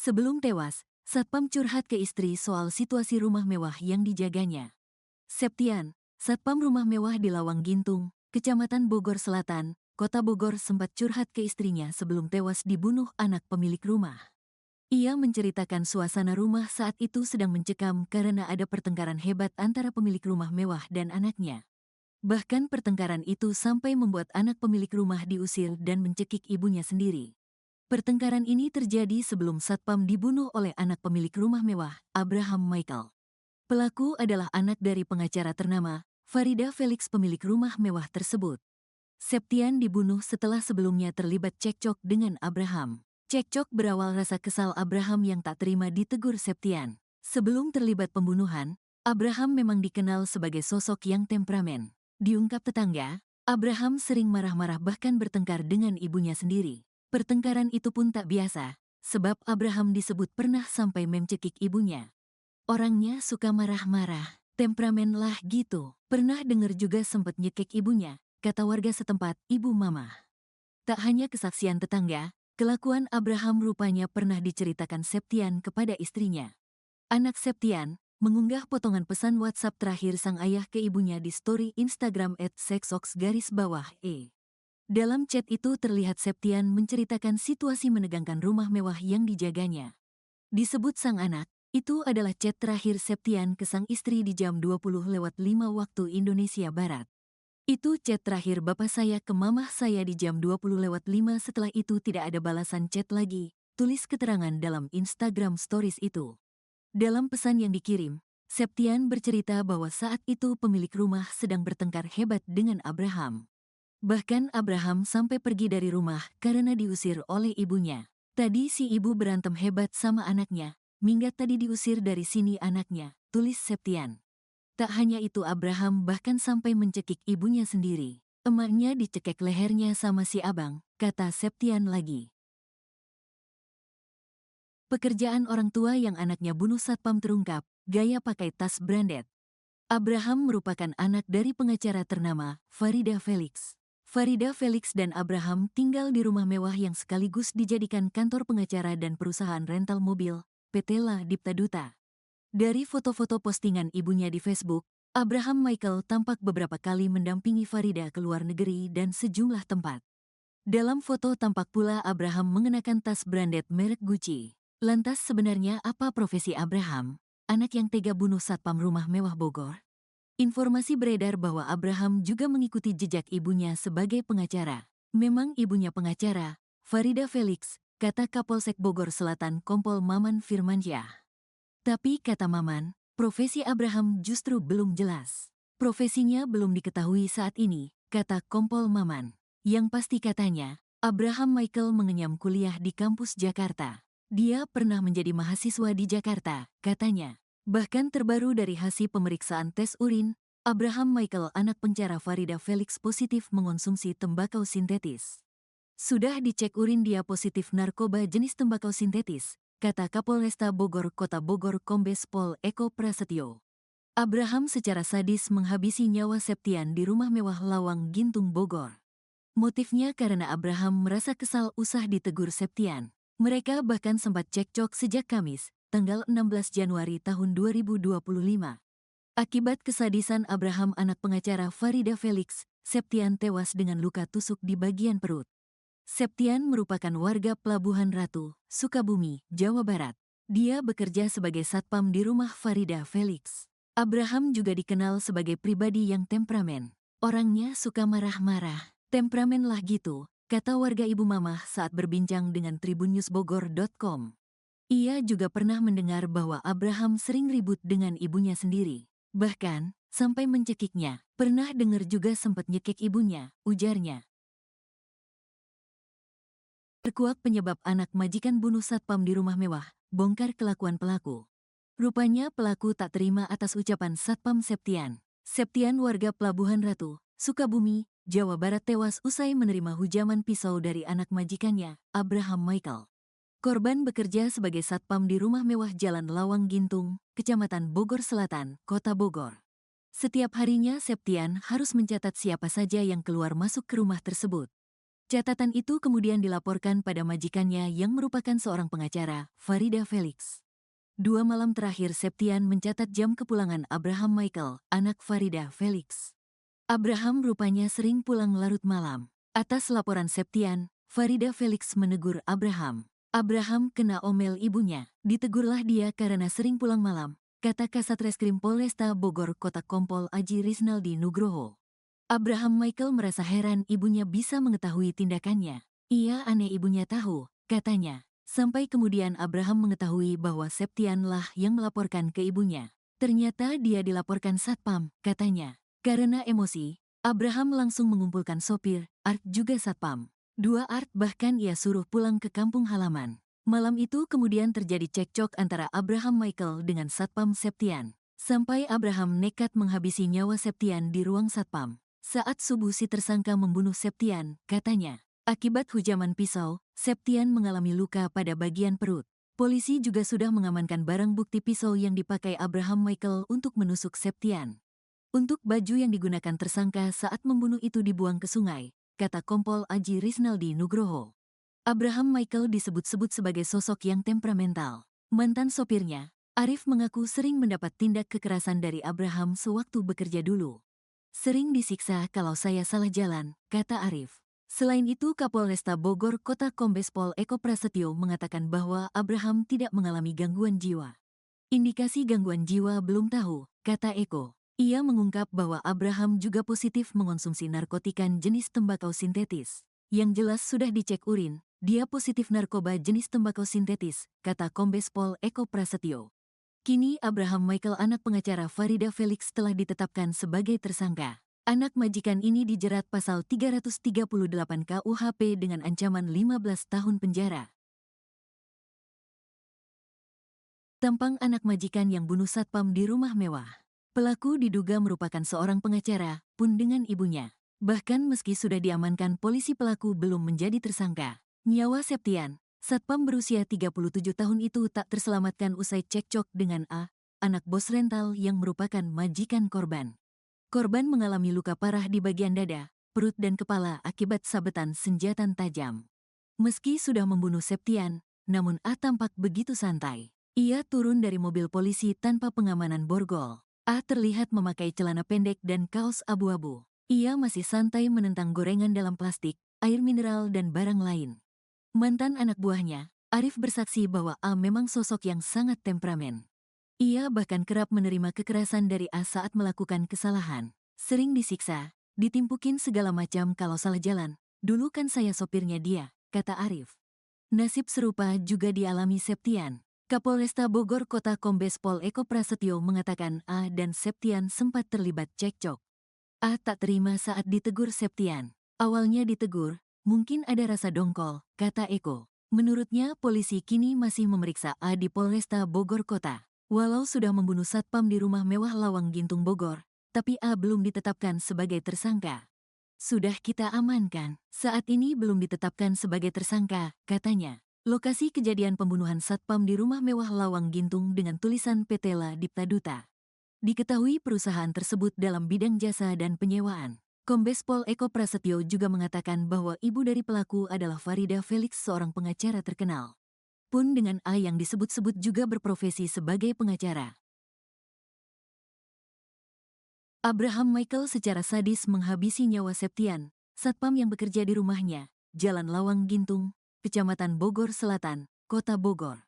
Sebelum tewas, Satpam curhat ke istri soal situasi rumah mewah yang dijaganya. Septian, Satpam rumah mewah di Lawang Gintung, Kecamatan Bogor Selatan, Kota Bogor sempat curhat ke istrinya sebelum tewas dibunuh anak pemilik rumah. Ia menceritakan suasana rumah saat itu sedang mencekam karena ada pertengkaran hebat antara pemilik rumah mewah dan anaknya. Bahkan pertengkaran itu sampai membuat anak pemilik rumah diusir dan mencekik ibunya sendiri. Pertengkaran ini terjadi sebelum Satpam dibunuh oleh anak pemilik rumah mewah, Abraham Michael. Pelaku adalah anak dari pengacara ternama, Farida Felix pemilik rumah mewah tersebut. Septian dibunuh setelah sebelumnya terlibat cekcok dengan Abraham. Cekcok berawal rasa kesal Abraham yang tak terima ditegur Septian. Sebelum terlibat pembunuhan, Abraham memang dikenal sebagai sosok yang temperamen. Diungkap tetangga, Abraham sering marah-marah bahkan bertengkar dengan ibunya sendiri. Pertengkaran itu pun tak biasa, sebab Abraham disebut pernah sampai mencekik ibunya. Orangnya suka marah-marah, temperamen lah gitu. Pernah dengar juga sempat nyekik ibunya, kata warga setempat, Ibu Mama. Tak hanya kesaksian tetangga, kelakuan Abraham rupanya pernah diceritakan Septian kepada istrinya. Anak Septian mengunggah potongan pesan WhatsApp terakhir sang ayah ke ibunya di story Instagram @sexox_e. Dalam chat itu terlihat Septian menceritakan situasi menegangkan rumah mewah yang dijaganya. Disebut sang anak, itu adalah chat terakhir Septian ke sang istri di jam 20:05 waktu Indonesia Barat. Itu chat terakhir bapak saya ke mamah saya di jam 20:05, setelah itu tidak ada balasan chat lagi, tulis keterangan dalam Instagram Stories itu. Dalam pesan yang dikirim, Septian bercerita bahwa saat itu pemilik rumah sedang bertengkar hebat dengan Abraham. Bahkan Abraham sampai pergi dari rumah karena diusir oleh ibunya. Tadi si ibu berantem hebat sama anaknya, minggat tadi diusir dari sini anaknya, tulis Septian. Tak hanya itu, Abraham bahkan sampai mencekik ibunya sendiri. Emaknya dicekek lehernya sama si abang, kata Septian lagi. Pekerjaan orang tua yang anaknya bunuh Satpam terungkap, gaya pakai tas branded. Abraham merupakan anak dari pengacara ternama, Farida Felix. Farida Felix dan Abraham tinggal di rumah mewah yang sekaligus dijadikan kantor pengacara dan perusahaan rental mobil, PT La Dipta Duta. Dari foto-foto postingan ibunya di Facebook, Abraham Michael tampak beberapa kali mendampingi Farida ke luar negeri dan sejumlah tempat. Dalam foto tampak pula Abraham mengenakan tas branded merek Gucci. Lantas sebenarnya apa profesi Abraham, anak yang tega bunuh Satpam rumah mewah Bogor? Informasi beredar bahwa Abraham juga mengikuti jejak ibunya sebagai pengacara. Memang ibunya pengacara, Farida Felix, kata Kapolsek Bogor Selatan Kompol Maman Firmansyah. Tapi kata Maman, profesi Abraham justru belum jelas. Profesinya belum diketahui saat ini, kata Kompol Maman. Yang pasti katanya, Abraham Michael mengenyam kuliah di kampus Jakarta. Dia pernah menjadi mahasiswa di Jakarta, katanya. Bahkan terbaru dari hasil pemeriksaan tes urin, Abraham Michael anak penjara Farida Felix positif mengonsumsi tembakau sintetis. Sudah dicek urin dia positif narkoba jenis tembakau sintetis, kata Kapolresta Bogor Kota Bogor Kombes Pol Eko Prasetyo. Abraham secara sadis menghabisi nyawa Septian di rumah mewah Lawang Gintung Bogor. Motifnya karena Abraham merasa kesal usah ditegur Septian. Mereka bahkan sempat cekcok sejak Kamis, tanggal 16 Januari tahun 2025. Akibat kesadisan Abraham anak pengacara Farida Felix, Septian tewas dengan luka tusuk di bagian perut. Septian merupakan warga Pelabuhan Ratu, Sukabumi, Jawa Barat. Dia bekerja sebagai satpam di rumah Farida Felix. Abraham juga dikenal sebagai pribadi yang temperamen. Orangnya suka marah-marah. Temperamen lah gitu, kata warga Ibu Mamah saat berbincang dengan tribunnewsbogor.com. Ia juga pernah mendengar bahwa Abraham sering ribut dengan ibunya sendiri. Bahkan, sampai mencekiknya. Pernah dengar juga sempat nyekik ibunya, ujarnya. Terkuak penyebab anak majikan bunuh satpam di rumah mewah, bongkar kelakuan pelaku. Rupanya pelaku tak terima atas ucapan Satpam Septian. Septian warga Pelabuhan Ratu, Sukabumi, Jawa Barat tewas usai menerima hujaman pisau dari anak majikannya, Abraham Michael. Korban bekerja sebagai satpam di rumah mewah Jalan Lawang Gintung, Kecamatan Bogor Selatan, Kota Bogor. Setiap harinya Septian harus mencatat siapa saja yang keluar masuk ke rumah tersebut. Catatan itu kemudian dilaporkan pada majikannya yang merupakan seorang pengacara, Farida Felix. 2 malam terakhir Septian mencatat jam kepulangan Abraham Michael, anak Farida Felix. Abraham rupanya sering pulang larut malam. Atas laporan Septian, Farida Felix menegur Abraham. Abraham kena omel ibunya. Ditegurlah dia karena sering pulang malam, kata Kasat Reskrim Polresta Bogor Kota Kompol Aji Riznaldi Nugroho. Abraham Michael merasa heran ibunya bisa mengetahui tindakannya. Ia aneh ibunya tahu, katanya. Sampai kemudian Abraham mengetahui bahwa Septian lah yang melaporkan ke ibunya. Ternyata dia dilaporkan Satpam, katanya. Karena emosi, Abraham langsung mengumpulkan sopir, Art juga Satpam. 2 Art bahkan ia suruh pulang ke kampung halaman. Malam itu kemudian terjadi cekcok antara Abraham Michael dengan Satpam Septian. Sampai Abraham nekat menghabisi nyawa Septian di ruang Satpam. Saat subuh si tersangka membunuh Septian, katanya. Akibat hujaman pisau, Septian mengalami luka pada bagian perut. Polisi juga sudah mengamankan barang bukti pisau yang dipakai Abraham Michael untuk menusuk Septian. Untuk baju yang digunakan tersangka saat membunuh itu dibuang ke sungai, kata Kompol Aji Riznaldi Nugroho. Abraham Michael disebut-sebut sebagai sosok yang temperamental. Mantan sopirnya, Arif mengaku sering mendapat tindak kekerasan dari Abraham sewaktu bekerja dulu. Sering disiksa kalau saya salah jalan, kata Arif. Selain itu Kapolresta Bogor Kota Kombes Pol Eko Prasetyo mengatakan bahwa Abraham tidak mengalami gangguan jiwa. Indikasi gangguan jiwa belum tahu, kata Eko. Ia mengungkap bahwa Abraham juga positif mengonsumsi narkotikan jenis tembakau sintetis. Yang jelas sudah dicek urin, dia positif narkoba jenis tembakau sintetis, kata Kombes Pol Eko Prasetyo. Kini Abraham Michael anak pengacara Farida Felix telah ditetapkan sebagai tersangka. Anak majikan ini dijerat pasal 338 KUHP dengan ancaman 15 tahun penjara. Tampang anak majikan yang bunuh satpam di rumah mewah. Pelaku diduga merupakan seorang pengacara, pun dengan ibunya. Bahkan meski sudah diamankan polisi pelaku belum menjadi tersangka. Nyawa Septian, satpam berusia 37 tahun itu tak terselamatkan usai cekcok dengan A, anak bos rental yang merupakan majikan korban. Korban mengalami luka parah di bagian dada, perut dan kepala akibat sabetan senjata tajam. Meski sudah membunuh Septian, namun A tampak begitu santai. Ia turun dari mobil polisi tanpa pengamanan borgol. A terlihat memakai celana pendek dan kaos abu-abu. Ia masih santai menentang gorengan dalam plastik, air mineral dan barang lain. Mantan anak buahnya, Arif bersaksi bahwa A memang sosok yang sangat temperamen. Ia bahkan kerap menerima kekerasan dari A saat melakukan kesalahan. Sering disiksa, ditimpukin segala macam kalau salah jalan. Dulu kan saya sopirnya dia, kata Arif. Nasib serupa juga dialami Septian. Kapolresta Bogor Kota Kombes Pol Eko Prasetyo mengatakan A dan Septian sempat terlibat cekcok. A tak terima saat ditegur Septian. Awalnya ditegur, mungkin ada rasa dongkol, kata Eko. Menurutnya polisi kini masih memeriksa A di Polresta Bogor Kota. Walau sudah membunuh satpam di rumah mewah Lawang Gintung Bogor, tapi A belum ditetapkan sebagai tersangka. Sudah kita amankan, saat ini belum ditetapkan sebagai tersangka, katanya. Lokasi kejadian pembunuhan satpam di rumah mewah Lawang Gintung dengan tulisan PT La Dipta Duta. Diketahui perusahaan tersebut dalam bidang jasa dan penyewaan. Kombes Pol Eko Prasetyo juga mengatakan bahwa ibu dari pelaku adalah Farida Felix, seorang pengacara terkenal. Pun dengan A yang disebut-sebut juga berprofesi sebagai pengacara. Abraham Michael secara sadis menghabisi nyawa Septian, satpam yang bekerja di rumahnya, Jalan Lawang Gintung, Kecamatan Bogor Selatan, Kota Bogor.